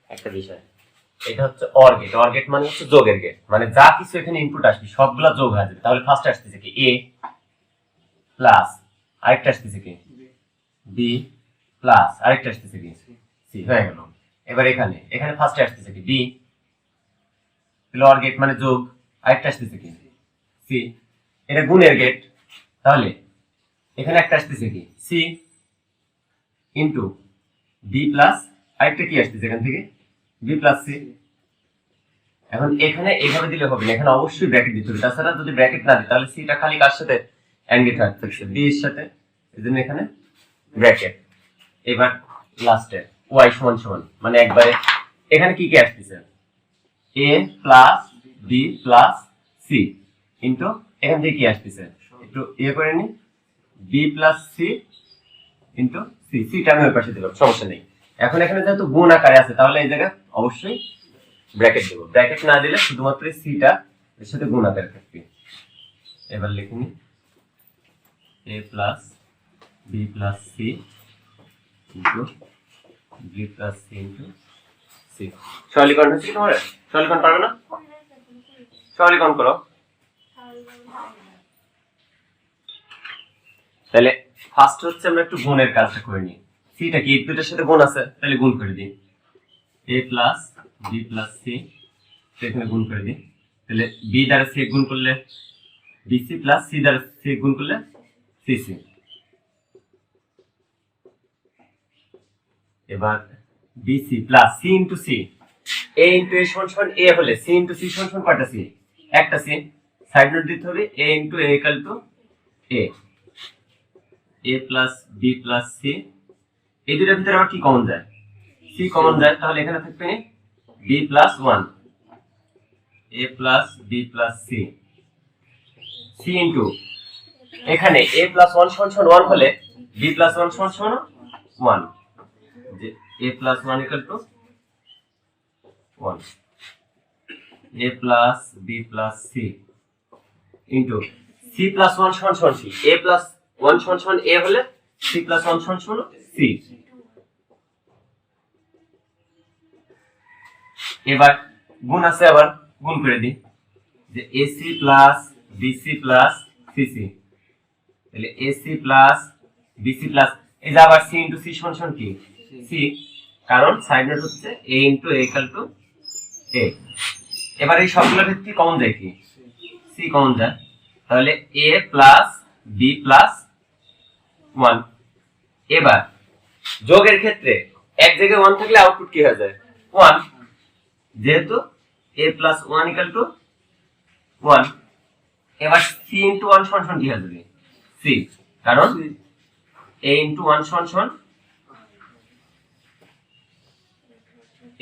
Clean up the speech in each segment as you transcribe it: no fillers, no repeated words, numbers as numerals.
একটা বিষয়, এটা হচ্ছে অর গেট। অর গেট মানে হচ্ছে যোগের গেট, মানে যা কিছু এখানে ইনপুট আসবে সবগুলা যোগ হয়ে যাবে। তাহলে ফার্স্টে আসতেছে কি এ প্লাস, আরেকটা আসতেছে কি বি প্লাস, আরেকটা আসতেছে কি সি, হয়ে গেল। এবার এখানে এখানে ফার্স্টে আসতেছে কি বি, তাহলে অর গেট মানে যোগ, আরেকটা আসতেছে কি সি, এটা গুণের গেট। তাহলে এখানে একটা আসতেছে কি সি ইন্টু বি প্লাস, আরেকটা কি আসতেছে এখান থেকে বি প্লাস সি। এখন এখানে এইভাবে দিলে হবে না, এখানে অবশ্যই ব্র্যাকেট দিতে হবে, তাছাড়া যদি ব্র্যাকেট না দিই তাহলে সিটা খালি কার সাথে অ্যান্ড থাকছে বি এর সাথে, এজন্য এখানে ব্র্যাকেট। এবার লাস্টে ওয়াই সমান সমান, মানে একবারে এখানে কি কি আসতেছে A plus B plus C into এখান থেকে কি আসতেছে একটু ইয়ে করে নি B plus C into C, সিটা আমি ওই পাশে দিলাম, সমস্যা নেই। এখন এখানে যেহেতু গুণ আকারে আছে তাহলে এই জায়গায় অবশ্যই ব্র্যাকেট দেবো, ব্র্যাকেট না দিলে শুধুমাত্র সিটা এর সাথে গুণ আকারে থাকবে। এবার লিখে নি A plus B plus C into B plus C into C. সরলীকরণ হচ্ছে কি তোমার? সরলীকরণ পারবে না? সরলীকরণ করো। তাহলে ফার্স্ট হচ্ছে আমরা একটু গুণের কাজটা করে নিই। সিটা কি দুটোর সাথে গুণ আছে, তাহলে গুণ করে দিই এ প্লাস বি প্লাস সি, এখানে গুণ করে দিই। তাহলে বি দ্বারা সি গুণ করলে বিসি প্লাস সি দ্বারা সি গুণ করলে সিসি। এবার BC plus C into C, A into A সমান সমান এ হলে সি ইন্টু সি সমান সমান কয়টা সি? একটা সি। সাইড নোট দিতে হবে A into A equal to A, A plus B plus C. এই দুটোর ভিতরে আবার কি কমন যায়? সি কমন যায়, তাহলে এখানে থাকবে B plus one, A plus B plus C, C into এখানে এ প্লাস ওয়ান সমান সমান ওয়ান হলে বি প্লাস ওয়ান সমান সমান ওয়ান, যে A plus one equal to one, A plus B plus C into C plus one সমান সমান C, এ plus one সমান সমান এ হলে সি প্লাস ওয়ান সমান সমান সি। এবার গুণ আছে, আবার গুণ করে দিই যে AC plus BC plus CC, তাহলে এসি প্লাস বিসি প্লাস, এই যে আবার সি ইন্টু সি সমান সমান কি সি, কারণ সাইড নোট হচ্ছে এ into A equal to A. এবার এই সবগুলোর ক্ষেত্রে কমন যায় কি সি কমন যায়, তাহলে A plus B plus one. এবার যোগের ক্ষেত্রে এক জায়গায় ওয়ান থাকলে আউটপুট কি হয়ে যায় ওয়ান, যেহেতু A plus one equal to one. এবার সি ইন্টু ওয়ান সমান সমান কি হয়ে যাবে সি, কারণ এ ইন্টু ওয়ান সমান সমান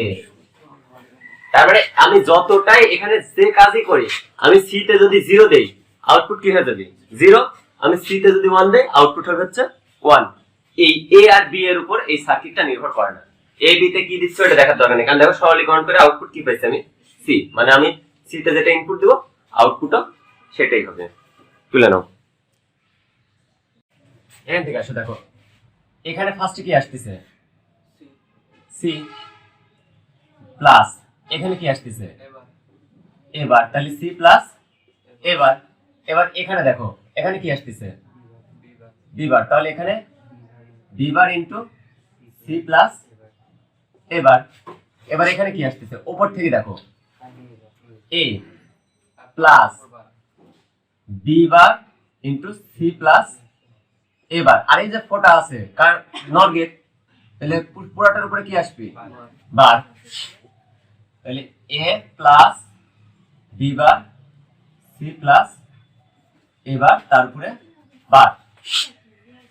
এ। তার মানে আমি যতটাই এখানে যে কাজই করি, আমি সি তে যদি জিরো দেই আউটপুট কি হয়ে যাবে জিরো, আমি সি তে যদি ওয়ান দেই আউটপুট হবে হচ্ছে ওয়ান। এই এ আর বি এর উপর এই সার্কিটটা নির্ভর করে না, এ বি তে কি দিচ্ছে এটা দেখার দরকার নেই, কারণ দেখো সরলীকরণ করে আউটপুট কি পাইছি আমি সি, মানে আমি সি তে যেটা ইনপুট দিব আউটপুটও সেটাই হবে। তুলে নাও এখান থেকে আসো, দেখো এখানে ফার্স্টে কি আসতেছে সি প্লাস, এখানে কি আসতেছে এবার, তাহলে সি প্লাস এবার। এবার এখানে দেখো এখানে কি আসতেছে বিবার, তাহলে এখানে বিবার ইন্টু সি প্লাস এবার। এবার এখানে কি আসতেছে উপর থেকে দেখো A plus B bar into C plus A bar, আর এই যে ফোটা আছে কার নর গেট, তাহলে পুরাটার উপরে কি আসবে বার, তাহলে A plus B bar C plus A bar তার উপরে বার।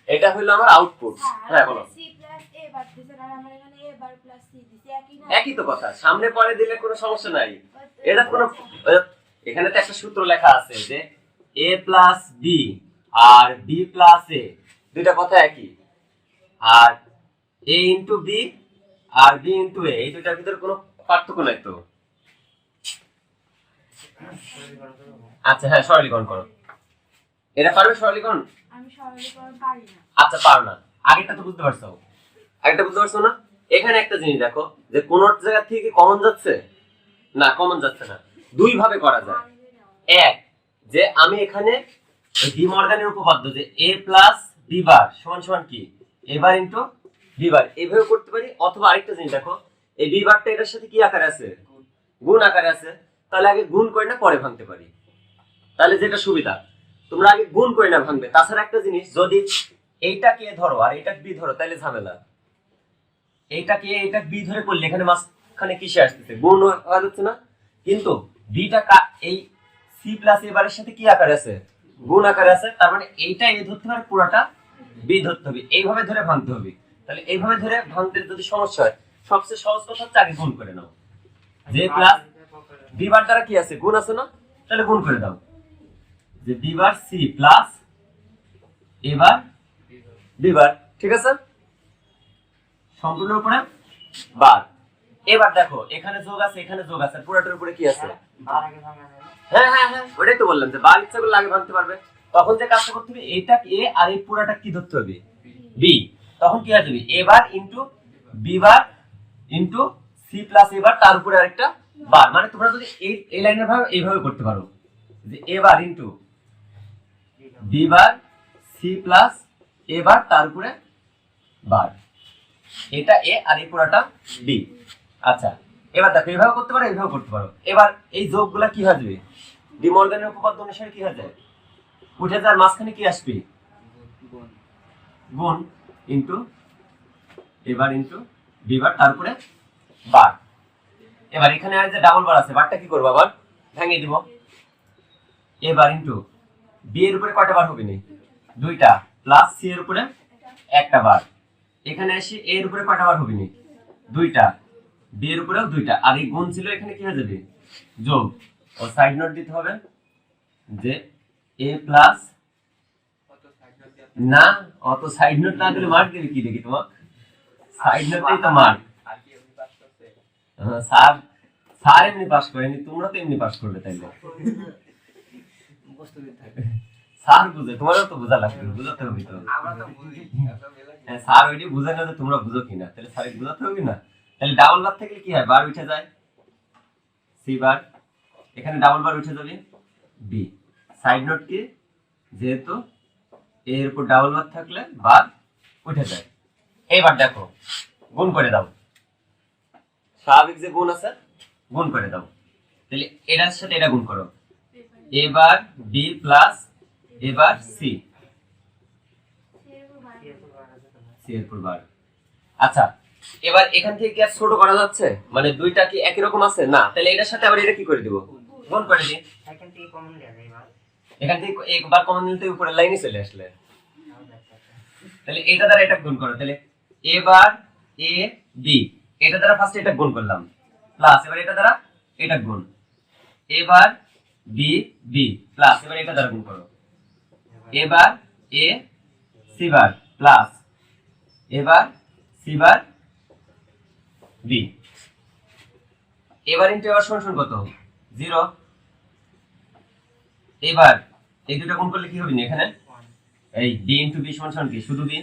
এটা হলো আমার আউটপুট। হ্যাঁ বলো। সি প্লাস এ বার দিছেন আর আমার এখানে এ বার প্লাস সি দিছি, একই না? একই তো কথা, সামনে পরে দিলে কোনো সমস্যা নাই। এটা কোনো, এখানে তো একটা সূত্র লেখা আছে যে এ প্লাস বি আর বি প্লাস এ, দুইটা কথা একই, আর এ ইন্টু বি আর বি ইন্টু এ, এই দুইটার ভিতরে কোনো পার্থক্য নাই তো। আচ্ছা হ্যাঁ সরলীকরণ করো, এটা পারবে সরলীকরণ? আমি সরলীকরণ পারি না। আচ্ছা পারো না, আগেরটা তো বুঝতে পারছো, আগেরটা বুঝতে পারছো না? এখানে একটা জিনিস দেখো যে কোন জায়গা থেকে কি কমন যাচ্ছে, না কমন যাচ্ছে না। দুই ভাবে করা যায়। এক, যে আমি এখানে ডি মর্গানের উপপাদ্য যে a প্লাস বি বার সমান সমান কি a bar into B bar, এইভাবে করতে পারি। অথবা আরেকটা জিনিস দেখো, এই বি বারটা এটার সাথে কি আকারে আছে, গুণ আকারে আছে, তাহলে আগে গুণ করে না পরে ভাঙতে পারি। তাহলে যেটা সুবিধা, তোমরা আগে গুণ করে না ভাঙবে। তাছাড়া একটা জিনিস, যদি এইটাকে ধরো আর এইটাকে বি ধরো তাহলে ঝামেলা। এইটাকে এইটা বি ধরে করলে এখানে মাঝখানে কিসে আসতেছে, গুণ হওয়া যাচ্ছে না। কিন্তু বিটা এই সি প্লাস এ বারের সাথে কি আকারে আছে, গুণ আকারে আছে। তার মানে এইটা এ ধরতে পারে, পুরোটা বি ধরতে হবে। এইভাবে ধরে ভাঙতে হবে। তাহলে এইভাবে ধরে ভাঙতে যদি সমস্যা হয়, সবচেয়ে সহজ কথা হচ্ছে আগে গুণ করে নাও। যে প্লাস বি বার দ্বারা কি আছে, গুণ আছে না, তাহলে গুণ করে দাও। যে B bar C plus A bar B বার, ঠিক আছে, সম্পূর্ণ উপরে বার। এবার দেখো এখানে যোগ আছে, এখানে যোগ আছে, পুরোটার উপরে কি আছে, হ্যাঁ হ্যাঁ হ্যাঁ, ওটাই তো বললাম যে বার ইচ্ছা করলে আগে ভাঙতে পারবে। তখন যে কাজটা করতে হবে, এটা এ আর এই পুরোটা কি ধরতে হবে, বি। তখন কি হয়ে যাবে, A bar into B bar into C plus A bar, তার উপরে আরেকটা বার। মানে তোমরা যদি এই লাইনের ভাবে এইভাবে করতে পারো যে A bar into B bar C plus A bar, তার উপরে বার। এটা এ আর এই পুরোটা বি। আচ্ছা, এবার দেখো এইভাবে করতে পারো, এইভাবে করতে পারো। এবার এই যোগগুলা কি হয়ে যাবে, ডি মর্গানের উপপাদ্য অনুসারে কি হয়ে যায়, উঠে যাওয়ার মাঝখানে কি আসবে, গুণ ইনটু এবার ইনটু বি বার, তারপরে বার। এবার এখানে আর যে ডাবল বার আছে, বারটা কি করবো, আবার ভেঙে দিব। এবার ইনটু বি এর উপরে কয়টা বার হবে নি, দুইটা, প্লাস সি এর উপরে একটা বার। এখানে আসি এ এর উপরে কয়টা বার হবে নি, দুইটা, বি এর উপরেও দুইটা। আর এই গুণ ছিল, এখানে কি হয়ে যাবে, যোগ। ও সাইড নোট দিতে হবে যে এ প্লাস, না অত সাইড নোট না দিলে মার্ক দিবে কি দেখি, তোমার সাইড নোটটাই তো মার্ক। স্যার স্যার এমনি পাস করেনি, তোমরা তো এমনি পাস করবে তাইলে। স্যার বুঝে, তোমারও তো বোঝা লাগবে, বুঝাতে হবে তো। স্যার ওইটি বুঝে না যে তোমরা বুঝো কিনা, তাহলে স্যার বুঝাতে হবে না। তাহলে ডাবল বার থেকে কি হয়, বার উঠে যায়, সি বার, এখানে ডাবল বার উঠে যাবে বি। সাইড নোট কি, যেহেতু এর উপর ডাবল বার থাকলে বার উঠে যায়। এইবার দেখো গুণ করে দাও, স্বাভাবিক যে গুণ আছে গুণ করে দাও। তাহলে এটার সাথে এটা গুণ করো, এবার বি প্লাস এবার সি, সি এর উপর বার। আচ্ছা, এবার এখান থেকে কি আর ছোট করা যাচ্ছে, মানে দুইটা কি একই রকম আছে না, তাহলে এটার সাথে আবার এটা কি করে দিব, গুণ করে দিই। এখান থেকে একবার কমন নিতে উপরের লাইনে চলে আসলে, তাহলে এটা দ্বারা এটা গুণ করো। তাহলে এবার এ বি, এটা দ্বারা ফার্স্ট এটা গুণ করলাম, প্লাস এবার এটা দ্বারা এটা গুণ, এবার বি বি প্লাস এবার এটা দ্বারা গুণ করো, এবার এ সি বার প্লাস এবার সি বার বি। এবার ইনটু এবার সমান কত, 0। এবার এই দুটো গুণ করলে কি হবে না, এখানে এই বি ইনটু বি সমান কি, শুধু বি,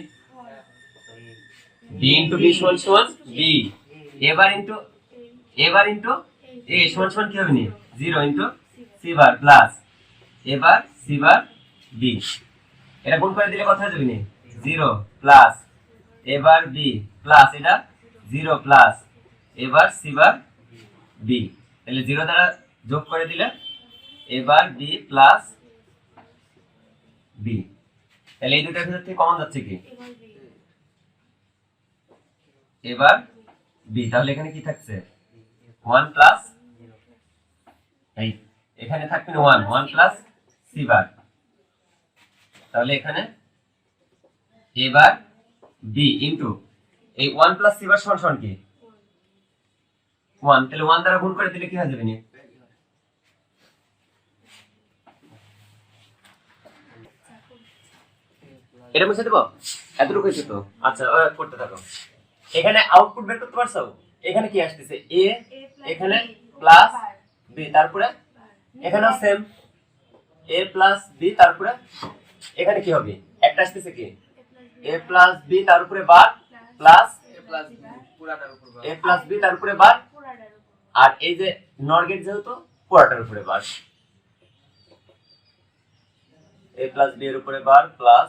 বি ইনটু বি সমান বি। এবার ইনটু এ সমান কি হবে না, 0 ইনটু সি বার প্লাস এবার সি বার বি। এটা গুণ করে দিলে কত হয়ে যাবে না, 0 প্লাস এবার বি প্লাস এটা 0 প্লাস এবার সি বার বি। তাহলে 0 দ্বারা যোগ করে দিলে এবার বি প্লাস বি। তাহলে এই দুটোর ভিতর থেকে কমন যাচ্ছে কি, এবার বি। তাহলে এখানে কি থাকছে, 1 প্লাস, এই এখানে থাকবে 1 প্লাস সি বার। তাহলে এখানে এবার বি ইনটু এই 1 প্লাস সি বার সমান কি 1। তাহলে 1 দ্বারা গুণ করে দিলে কি হয়ে যাবে নি, এটা মুছে দেব, এতটুকু হয়েছে তো। আচ্ছা করতে থাকো। এখানে আউটপুট বের করতে পারছো, এখানে কি আসতেছে এ, এখানে প্লাস বি, তারপরে এখানেও সেম এ প্লাস বি, তারপরে এখানে কি হবে, একটা আসতেছে কি এ প্লাস বি, তার উপরে bar plus A plus B. a plus b তার উপরে বার, আর এই যে নর গেট যেহেতু পুরাটার উপরে বার, a প্লাস b এর উপরে বার প্লাস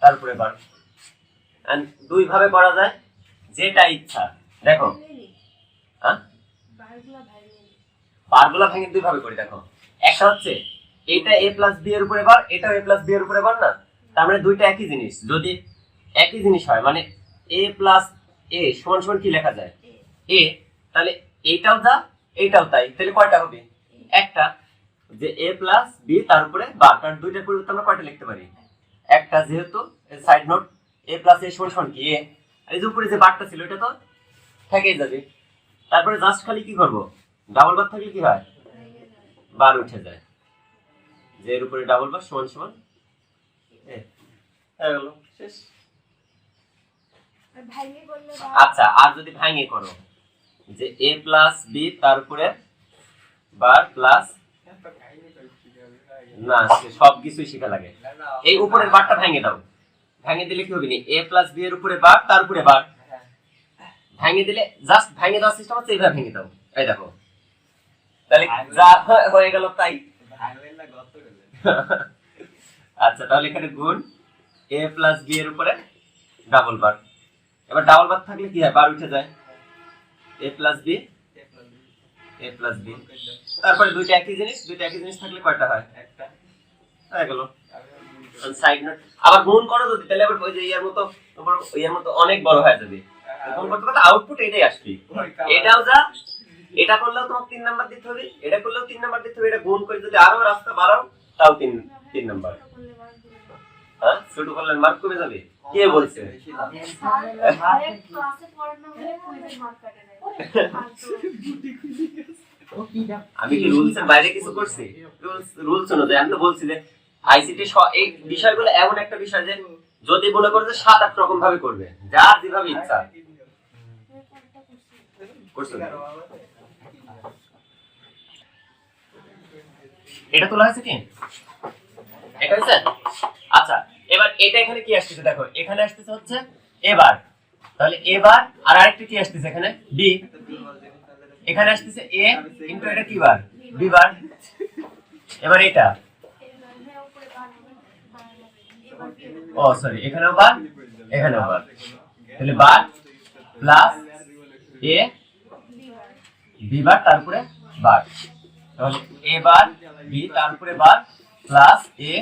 তার উপরে বার। এন্ড দুই ভাবে করা যায়, যেটা ইচ্ছা। দেখো হ্যাঁ, বারগুলা ভেঙে দুই ভাবে করি। দেখো একটা হচ্ছে এটা a প্লাস b এর উপরে বার, এটাও a প্লাস b এর উপরে বার না, তার মানে দুইটা একই জিনিস। যদি একই জিনিস হয় মানে a প্লাস a সমান সমান কি লেখা যায় a, তাহলে এইটাও যা এইটাও তাই, তাহলে কয়টা হবে? একটা। যে a প্লাস b তার উপরে বার, কারণ দুইটার পরিবর্তে আমরা কয়টা লিখতে পারি? একটা। যেহেতু side note a plus a সমান সমান কি a, এই যে উপরে যে বারটা ছিল এটা তো থেকেই যাবে। তারপরে জাস্ট খালি কি করব, ডাবল বার থাকলে কি হয়? বার উঠে যায়। যে এর উপরে ডাবল বার সমান সমান হলো শেষ। আচ্ছা, আর যদি ভাঙে করো, যে a প্লাস b তার উপরে বার প্লাস, না সব কিছুই শেখা লাগে। এই উপরের বারটা ভেঙে দাও, ভেঙে দিলে কি হবে? না a প্লাস b এর উপরে বার তার উপরে বার, ভেঙে দিলে জাস্ট ভেঙে দেওয়ার সিস্টেম হচ্ছে এইভাবে ভেঙে দাও। এই দেখো, তাহলে যা হয়ে গেল তাই। আচ্ছা, তাহলে এখানে গুণ a প্লাস b এর উপরে ডাবল বার। এবার ডাবল বার থাকলে কি হয়? বার উঠে যায়। a plus b, a plus b, তারপরে দুইটা একই জিনিস, দুইটা একই জিনিস থাকলে কয়টা হয়? একটা হয়ে গেল। সাইড নোট আবার গুণ করো যদি, তাহলে আবার ওই যে ইয়ার মতো অনেক বড় হয়ে যাবে। গুণ করতে করতে আউটপুট এটাই আসবে। এটাও যা, এটা করলেও তোমাকে 3 নাম্বার দিতে হবে, এটা করলেও 3 নাম্বার দিতে হবে। এটা গুণ করে যদি আরো রাস্তা বাড়াও তাও 3 নাম্বার। হ্যাঁ, ছোট করলে মার্ক কমে যাবে। কে বলছে? আমি কি রুলস এর বাইরে কিছু করছি? রুলস অনুযায়ী আমি তো বলছি যে আইসিটি এই বিষয়গুলো এমন একটা বিষয় যে যদি মনে করো যে 7-8 রকম ভাবে করবে, যার যেভাবে ইচ্ছা করছো। এটা তোলা হয়েছে কি? এটা হয়েছে? আচ্ছা, এবার এটা এখানে কি আসছে? দেখো এখানে আসছে হচ্ছে এবার, তাহলে এবার আর আরেকটা কি আসছে এখানে? বি। এখানে আসছে এ কিন্তু এটা কি বার? বি বার। এবার এটা, ও সরি, এখানেও বার এখানেও বার, তাহলে বার প্লাস এ বি বার তারপরে বার, তাহলে এ বার বি তারপরে বার প্লাস এ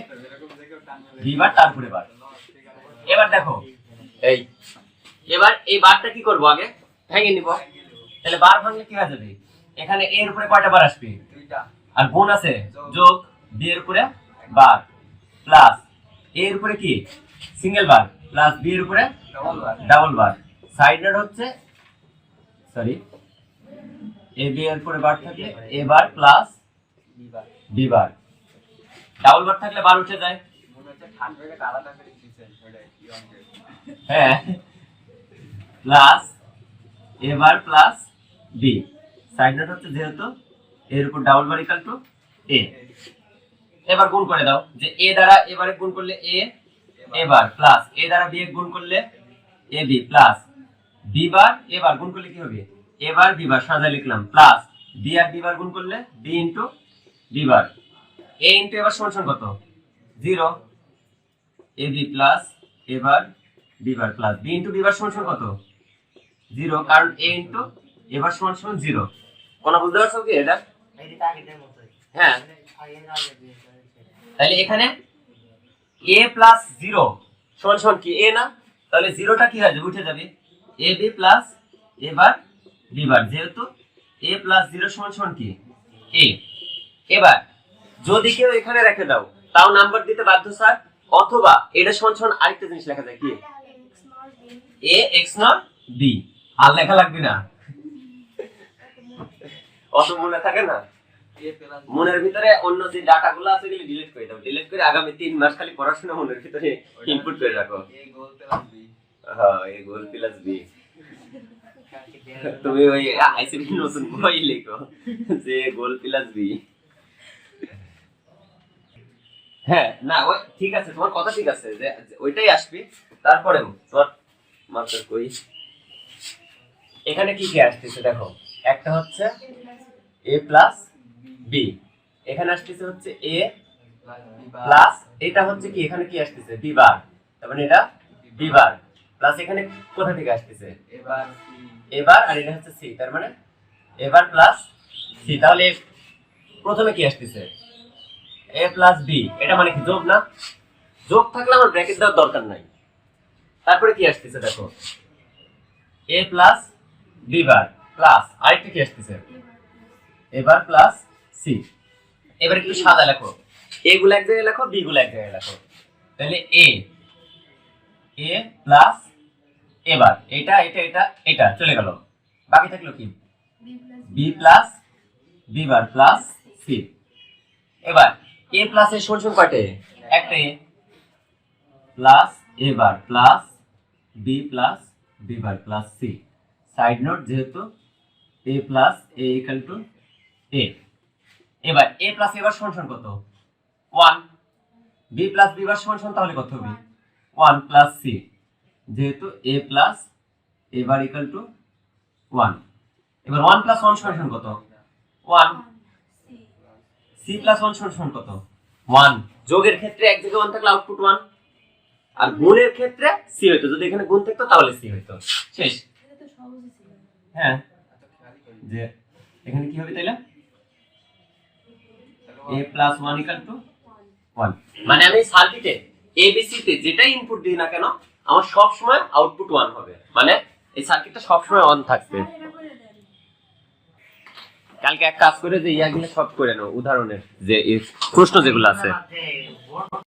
বি বার তারপরে বার। এবার দেখো এই, এবার এই বারটা কি করব? আগে ভেঙে নিব। তাহলে বার ভাঙলে কি হয়ে যাবে? এখানে এর উপরে কয়টা বার আসবে? দুইটা, আর গুণ আছে যোগ বি এর উপরে বার প্লাস এর উপরে কি সিঙ্গেল বার প্লাস বি এর উপরে ডাবল বার। সাইড নোট হচ্ছে সরি, এ বি এর উপরে বার থাকলে A bar plus B bar, double bar থাকলে বার উঠে যায়। হ্যাঁ, plus A bar plus B. Side note হচ্ছে যেহেতু এর উপর double bar equal to A. এবার গুণ করে দাও, যে এ দ্বারা এবারে গুণ করলে এ এবার প্লাস এ দ্বারা বি গুণ করলে এ বি প্লাস বি বার এবার গুণ করলে কি হবে? এবার বি বার সাজায় লিখলাম প্লাস বি আর বি বার গুণ করলে B into B bar. A into এবার সমান সমান কত? 0। এ বি প্লাস এবার B bar plus B into B bar সমান সমান কত? 0, কারণ এ ইনটু এবার সমান সমান 0। কোন বুঝতে পারছো কি এটা? হ্যাঁ, তাহলে এখানে a প্লাস 0 সমান সমান কি? a না, তাহলে 0টা কি হয়ে যাবে? উঠে যাবে। a b প্লাস এবার b বার, যেহেতু a প্লাস 0 সমান সমান কি? a। এবার যদি কেউ এখানে রেখে দাও তাও নাম্বার দিতে বাধ্য স্যার, অথবা এটা সমান সমান আরেকটা জিনিস লেখা যায় কি? a x not b। আর লেখা লাগবে না, অত মনে থাকে না। মনের ভিতরে অন্য যে ডাটাগুলো আছে এগুলো ডিলিট করে দাও, ডিলিট করে আগামী 3 মাস খালি পড়াশোনা মনের ভিতরে ইনপুট করে রাখো। হ্যাঁ, a গোল প্লাস b। তুমি ওই আইসিটি নতুন বই লেখো যে গোল প্লাস b। হ্যাঁ, না ওই ঠিক আছে, তোমার কথা ঠিক আছে যে ওইটাই আসবে। তারপরেও তোমার মার্কার কই, এখানে কি কি আসতেছে দেখো, একটা হচ্ছে a প্লাস b, এখানে আসতেছে হচ্ছে a প্লাস, এটা হচ্ছে কি এখানে কি আসতেছে b বার, তার মানে এটা b বার প্লাস এখানে কোথা থেকে আসতেছে a বার, আর এটা হচ্ছে c, তার মানে a বার প্লাস c। তাহলে প্রথমে কি আসতেছে a প্লাস b, এটা মানে কি যোগ না, যোগ থাকলে আমার ব্র্যাকেট দেওয়ার দরকার নাই। তারপরে কি আসতেছে দেখো a plus b bar plus আরেকটা কি আসতেছে a বার প্লাস c। এবার একটু সাদা লেখো, a গুলো এক জায়গায় লেখো, b গুলো এক জায়গায় লেখো। তাহলে a প্লাস a বার, এটা এটা এটা এটা চলে গেল, বাকি থাকলো কি b প্লাস b বার প্লাস c। এবার a প্লাস এর সমান কয়টা, একটা a plus a bar plus b plus b bar plus c। Side note, যেহেতু a plus a equal to a, এবার a প্লাস a বার সমান কত 1, b প্লাস b বার সমান তাহলে কত হবে 1 প্লাস c, যেহেতু a plus a bar equal two 1। এবার 1 প্লাস 1 সমান কত 1, c প্লাস 1 সমান কত 1। যোগের ক্ষেত্রে এক জায়গায় 1 থাকলে আউটপুট 1, আর গুণের ক্ষেত্রে c হইতো, যদি এখানে গুণ থাকতো তাহলে c হইতো। শেষ। হ্যাঁ, যে এখানে কি হবে তাইলে a প্লাস 1 ইকুয়াল টু 1, মানে আমি সার্কিটে abc তে যেটা ইনপুট দিই না কেন আমার সব সময় আউটপুট 1 হবে, মানে এই সার্কিটটা সব সময় অন থাকবে। কালকে এক কাজ করে যে ইয়াগুলো সব করে নাও, উদাহরণের যে প্রশ্ন যেগুলো আছে।